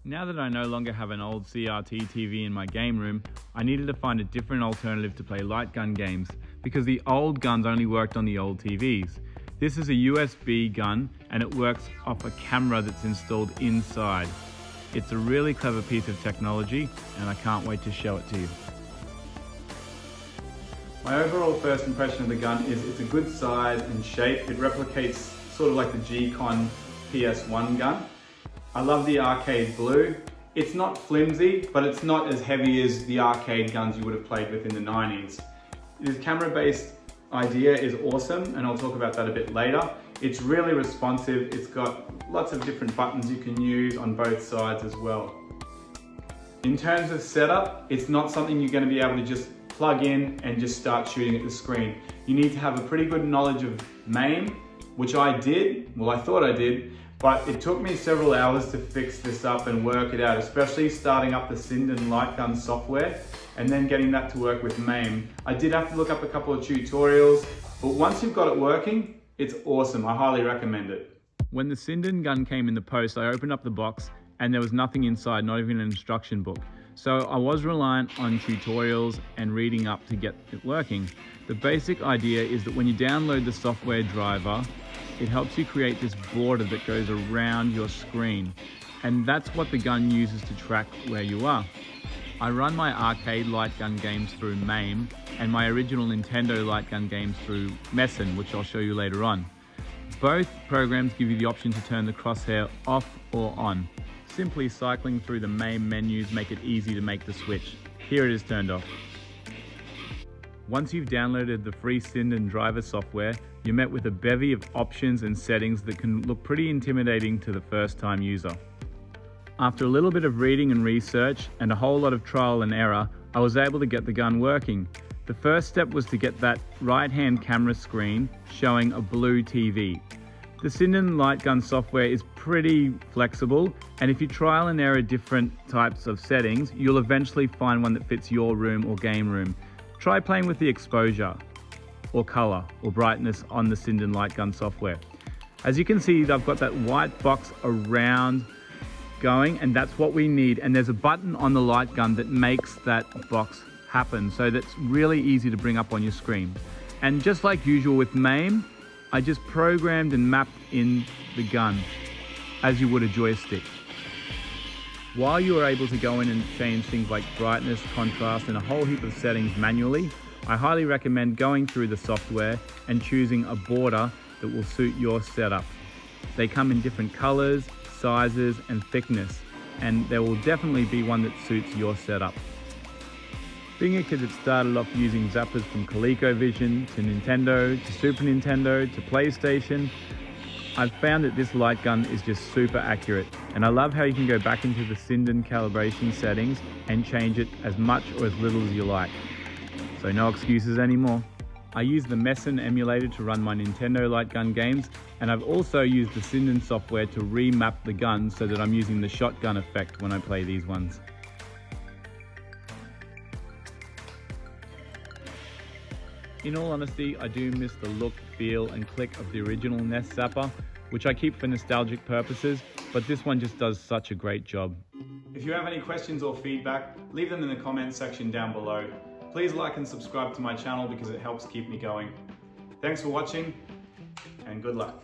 Now that I no longer have an old CRT TV in my game room, I needed to find a different alternative to play light gun games because the old guns only worked on the old TVs. This is a USB gun and it works off a camera that's installed inside. It's a really clever piece of technology and I can't wait to show it to you. My overall first impression of the gun is it's a good size and shape. It replicates sort of like the G-Con PS1 gun. I love the arcade blue. It's not flimsy, but it's not as heavy as the arcade guns you would have played with in the 90s. This camera-based idea is awesome, and I'll talk about that a bit later. It's really responsive. It's got lots of different buttons you can use on both sides as well. In terms of setup, it's not something you're going to be able to just plug in and just start shooting at the screen. You need to have a pretty good knowledge of MAME, which I did, well I thought I did, but it took me several hours to fix this up and work it out, especially starting up the Sinden Light Gun software and then getting that to work with MAME. I did have to look up a couple of tutorials, but once you've got it working, it's awesome. I highly recommend it. When the Sinden gun came in the post, I opened up the box and there was nothing inside, not even an instruction book. So I was reliant on tutorials and reading up to get it working. The basic idea is that when you download the software driver, it helps you create this border that goes around your screen. And that's what the gun uses to track where you are. I run my arcade light gun games through MAME and my original Nintendo light gun games through Messen, which I'll show you later on. Both programs give you the option to turn the crosshair off or on. Simply cycling through the MAME menus make it easy to make the switch. Here it is turned off. Once you've downloaded the free Sinden driver software, you're met with a bevy of options and settings that can look pretty intimidating to the first-time user. After a little bit of reading and research and a whole lot of trial and error, I was able to get the gun working. The first step was to get that right-hand camera screen showing a blue TV. The Sinden Light Gun software is pretty flexible, and if you trial and error different types of settings, you'll eventually find one that fits your room or game room. Try playing with the exposure, or color, or brightness on the Sinden Light Gun software. As you can see, I've got that white box around going, and that's what we need. And there's a button on the light gun that makes that box happen, so that's really easy to bring up on your screen. And just like usual with MAME, I just programmed and mapped in the gun as you would a joystick. While you are able to go in and change things like brightness, contrast, and a whole heap of settings manually, I highly recommend going through the software and choosing a border that will suit your setup. They come in different colors, sizes, and thickness, and there will definitely be one that suits your setup. Being a kid that started off using zappers from ColecoVision to Nintendo to Super Nintendo to PlayStation, I've found that this light gun is just super accurate, and I love how you can go back into the Sinden calibration settings and change it as much or as little as you like. So no excuses anymore. I use the Messen emulator to run my Nintendo light gun games, and I've also used the Sinden software to remap the gun so that I'm using the shotgun effect when I play these ones. In all honesty, I do miss the look, feel, and click of the original Nest Zapper, which I keep for nostalgic purposes, but this one just does such a great job. If you have any questions or feedback, leave them in the comments section down below. Please like and subscribe to my channel because it helps keep me going. Thanks for watching, and good luck.